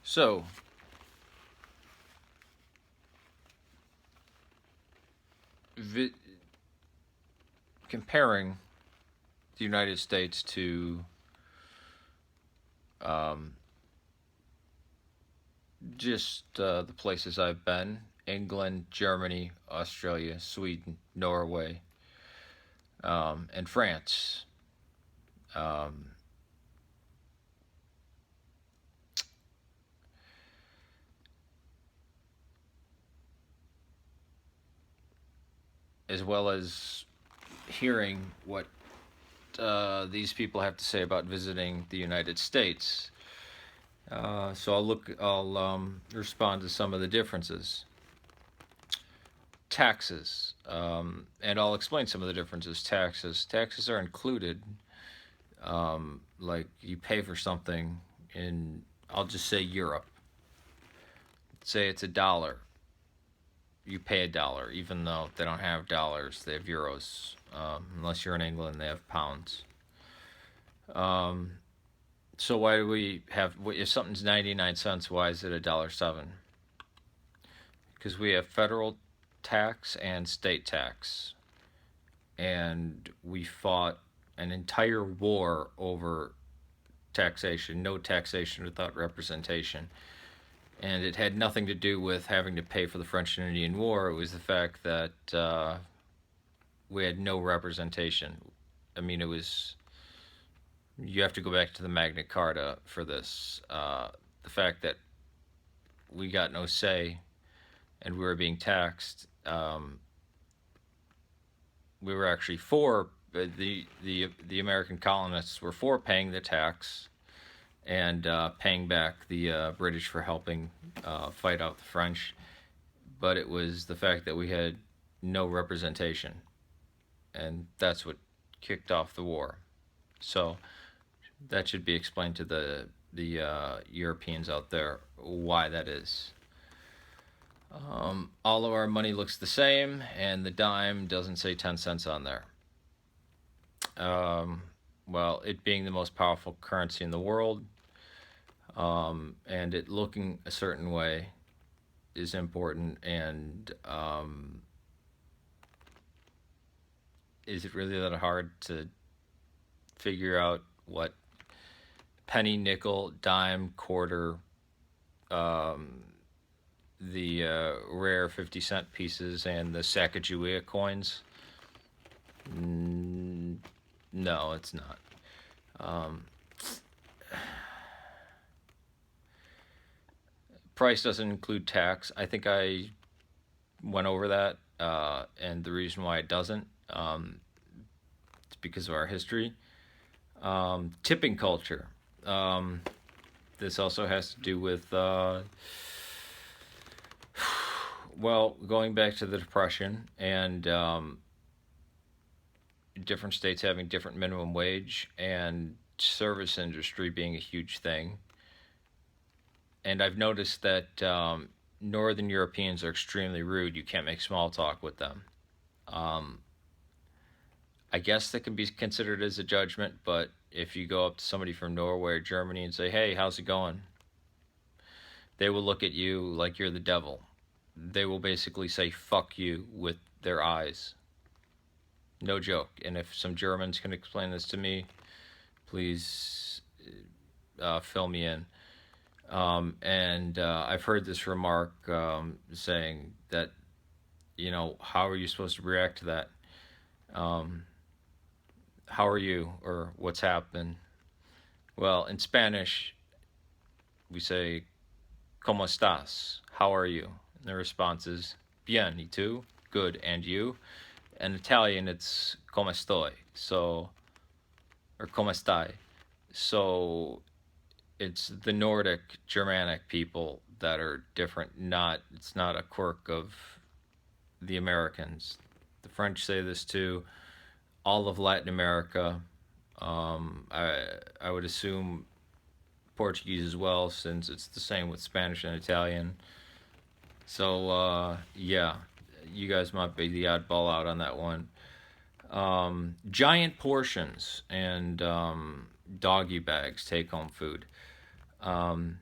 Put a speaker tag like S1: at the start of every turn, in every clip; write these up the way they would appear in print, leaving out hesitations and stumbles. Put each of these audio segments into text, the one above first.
S1: So, vi- comparing the United States to um, just the places I've been: England, Germany, Australia, Sweden, Norway, and France. Um, as well as hearing what these people have to say about visiting the United States. I'll respond to some of the differences. Taxes, and I'll explain some of the differences. Taxes are included. Like you pay for something in, I'll just say Europe. Say it's $1. You pay $1, even though they don't have dollars; they have euros. Unless you're in England, they have pounds. Um, so why do we have? If something's 99 cents, why is it $1.07? Because we have federal tax and state tax, and we fought an entire war over taxation, no taxation without representation. And it had nothing to do with having to pay for the French and Indian War. It was the fact that we had no representation. I mean, it was, you have to go back to the Magna Carta for this. The fact that we got no say and we were being taxed. We were actually for the American colonists were for paying the tax and paying back the British for helping fight out the French, but it was the fact that we had no representation, and that's what kicked off the war. So that should be explained to the Europeans out there why that is. All of our money looks the same, and the dime doesn't say 10 cents on there. Um, well, it being the most powerful currency in the world, and it looking a certain way is important. And is it really that hard to figure out what penny, nickel, dime, quarter, um, the rare 50-cent pieces, and the Sacagawea coins? No, it's not. Um, Price doesn't include tax. I think I went over that, and the reason why it doesn't, it's because of our history. Tipping culture. Um, this also has to do with, well, going back to the Depression and different states having different minimum wage and service industry being a huge thing. And I've noticed that Northern Europeans are extremely rude. You can't make small talk with them. Um, I guess that can be considered as a judgment, but if you go up to somebody from Norway or Germany and say, "Hey, how's it going?" they will look at you like you're the devil. They will basically say "fuck you" with their eyes. No joke. And if some Germans can explain this to me, please fill me in. And I've heard this remark saying that, how are you supposed to react to that? Um, how are you, or what's happened? Well, in Spanish, we say, ¿Cómo estás? How are you? And the response is, bien, y tú? Good, and you? In Italian, it's come estoy, so, or come stai. So it's the Nordic, Germanic people that are different. It's not a quirk of the Americans. The French say this too. All of Latin America. I would assume Portuguese as well, since it's the same with Spanish and Italian. So yeah, you guys might be the oddball out on that one. Giant portions and doggy bags, take home food. Um,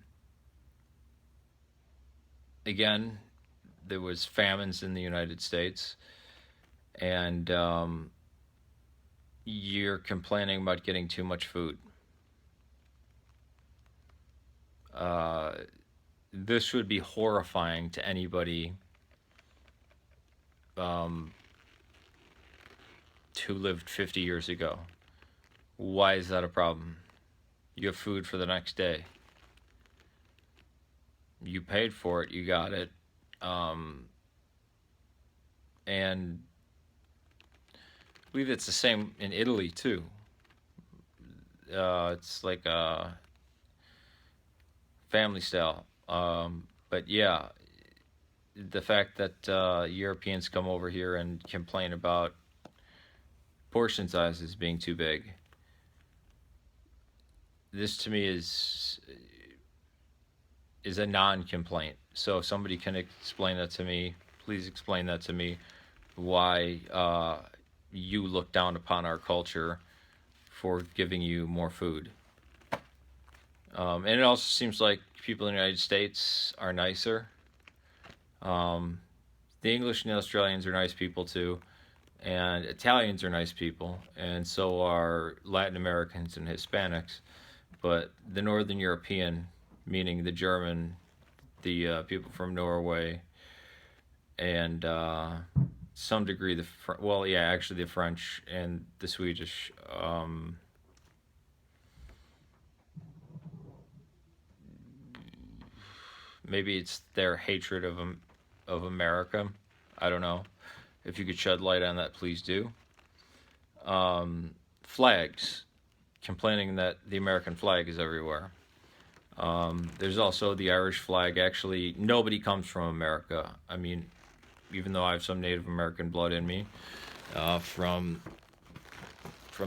S1: again, there was famines in the United States, and you're complaining about getting too much food. Uh, this would be horrifying to anybody um, who lived 50 years ago. Why is that a problem? You have food for the next day. You paid for it. You got it. Um, and I believe it's the same in Italy too. It's like a family style. But yeah, the fact that Europeans come over here and complain about portion sizes being too big, this to me is a non-complaint. So if somebody can explain that to me, please explain that to me. Why you look down upon our culture for giving you more food. And it also seems like people in the United States are nicer. Um, the English and the Australians are nice people too, and Italians are nice people, and so are Latin Americans and Hispanics. But the Northern European, meaning the German, the people from Norway, and some degree well, yeah, actually the French and the Swedish. Maybe it's their hatred of America. I don't know. If you could shed light on that, please do. Flags, complaining that the American flag is everywhere. There's also the Irish flag. Actually, nobody comes from America. I mean, even though I have some Native American blood in me, from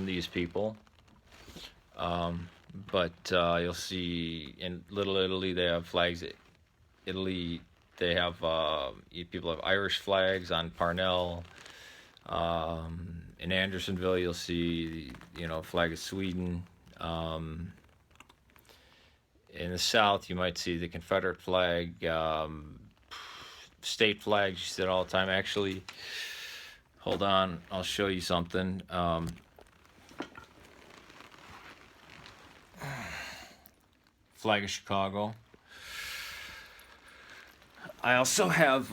S1: these people. But you'll see in Little Italy they have flags. Italy, they have people have Irish flags on Parnell. In Andersonville, you'll see flag of Sweden. In the South, you might see the Confederate flag. State flags you see it all the time. Actually, hold on, I'll show you something. Flag of Chicago. I also have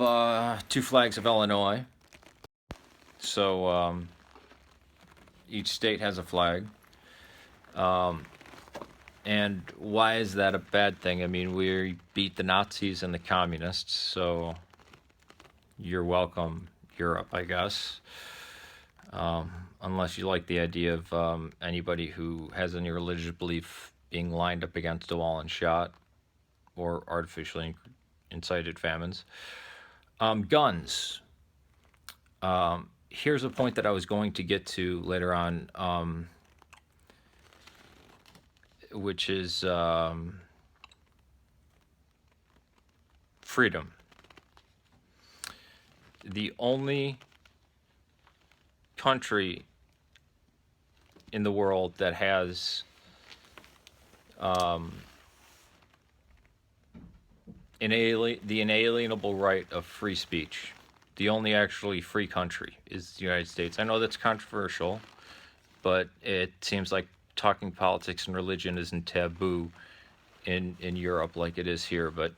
S1: two flags of Illinois. So each state has a flag. And why is that a bad thing? I mean, we beat the Nazis and the communists, so you're welcome, Europe, I guess. Unless you like the idea of anybody who has any religious belief being lined up against a wall and shot, or artificially incited famines. Guns. Here's a point that I was going to get to later on, which is freedom. The only country in the world that has the inalienable right of free speech. The only actually free country is the United States. I know that's controversial, but it seems like talking politics and religion isn't taboo in Europe like it is here. But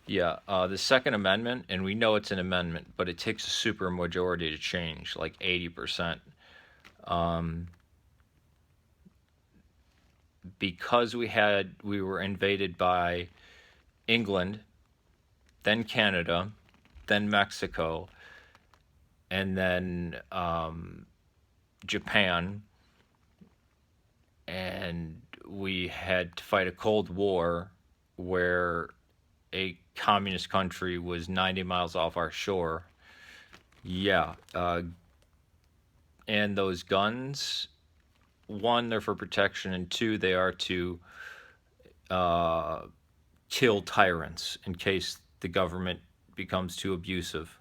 S1: yeah, the Second Amendment, and we know it's an amendment, but it takes a super majority to change, like 80%. Because we were invaded by England, then Canada, then Mexico, and then Japan, and we had to fight a Cold War where a communist country was 90 miles off our shore. Yeah, and those guns, one, they're for protection, and two, they are to kill tyrants in case the government becomes too abusive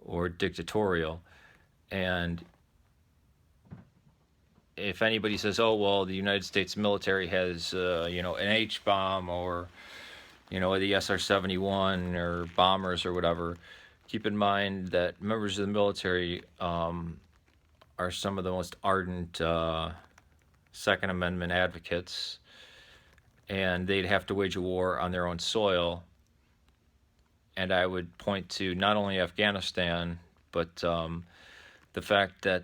S1: or dictatorial. And if anybody says, "Oh well, the United States military has an H bomb or the SR-71 or bombers or whatever. Keep in mind that members of the military are some of the most ardent Second Amendment advocates, and they'd have to wage a war on their own soil. And I would point to not only Afghanistan, but the fact that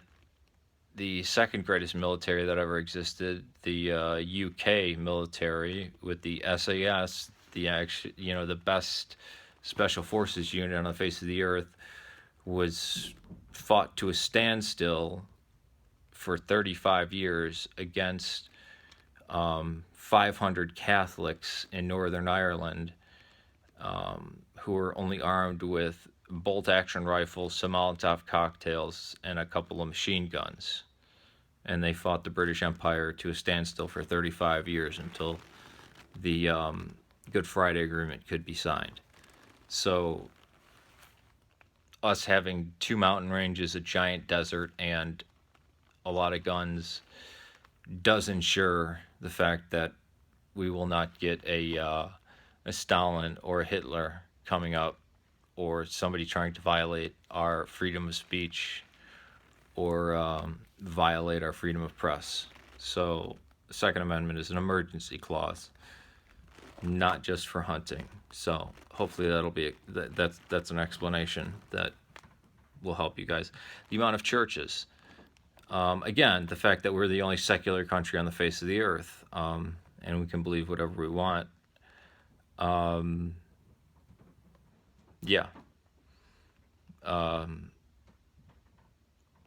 S1: the second greatest military that ever existed, the UK military with the SAS, the best special forces unit on the face of the earth, was fought to a standstill for 35 years against 500 Catholics in Northern Ireland, who were only armed with bolt-action rifles, some Molotov cocktails, and a couple of machine guns. And they fought the British Empire to a standstill for 35 years until the Good Friday Agreement could be signed. So us having 2 mountain ranges, a giant desert, and a lot of guns does ensure the fact that we will not get a Stalin or a Hitler coming up, or somebody trying to violate our freedom of speech, or violate our freedom of press. So the Second Amendment is an emergency clause, not just for hunting. So hopefully that's an explanation that will help you guys. The amount of churches. Again, the fact that we're the only secular country on the face of the earth, and we can believe whatever we want. Yeah.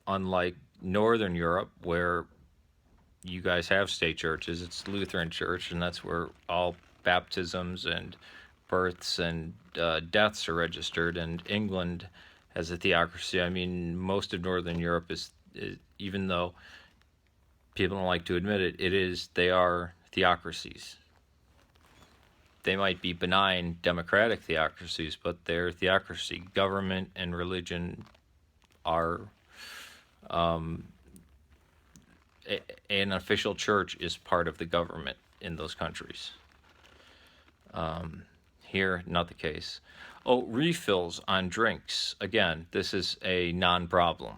S1: Unlike Northern Europe, where you guys have state churches, it's Lutheran Church, and that's where all baptisms and births and deaths are registered. And England has a theocracy. I mean, most of Northern Europe is even though people don't like to admit it, they are theocracies. They might be benign democratic theocracies, but they're theocracy. Government and religion are an official church is part of the government in those countries. Here, not the case. Oh, refills on drinks. Again, this is a non-problem.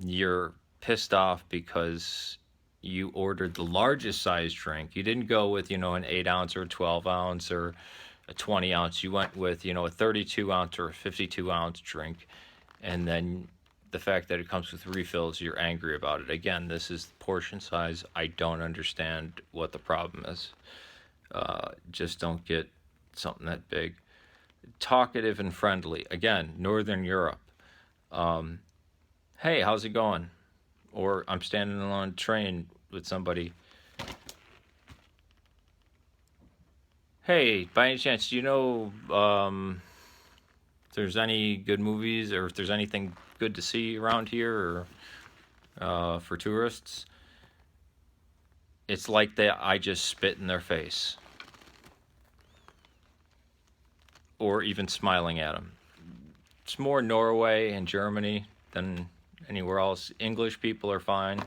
S1: You're pissed off because you ordered the largest size drink. You didn't go with, an 8 ounce or a 12 ounce or a 20 ounce. You went with, a 32 ounce or a 52 ounce drink. And then the fact that it comes with refills, you're angry about it. Again, this is portion size. I don't understand what the problem is. Just don't get something that big. Talkative and friendly. Again, Northern Europe. Hey, how's it going? Or I'm standing on a train with somebody. Hey, by any chance, do you know if there's any good movies or if there's anything good to see around here or for tourists? It's like I just spit in their face. Or even smiling at them. It's more Norway and Germany than anywhere else. English people are fine.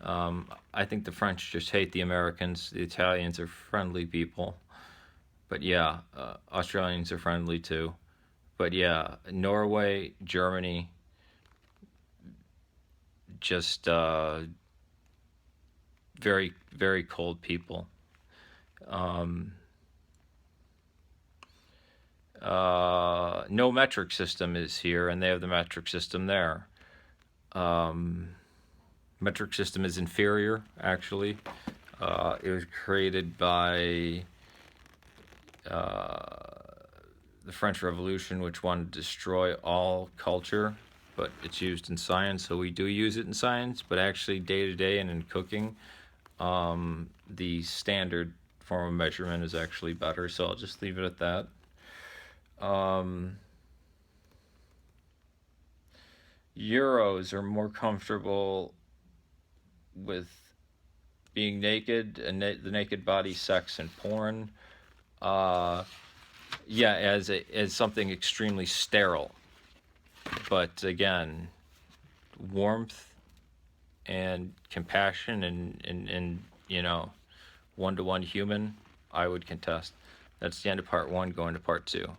S1: I think the French just hate the Americans. The Italians are friendly people. But yeah, Australians are friendly too. But yeah, Norway, Germany, just very, very cold people. No metric system is here, and they have the metric system there. Metric system is inferior, actually. It was created by the French Revolution, which wanted to destroy all culture, but it's used in science, so we do use it in science. But actually, day to day and in cooking, the standard form of measurement is actually better, so I'll just leave it at that. Euros are more comfortable with being naked and the naked body, sex, and porn. Yeah, as something extremely sterile. But again, warmth and compassion and one-to-one human, I would contest. That's the end of part one, going to part two.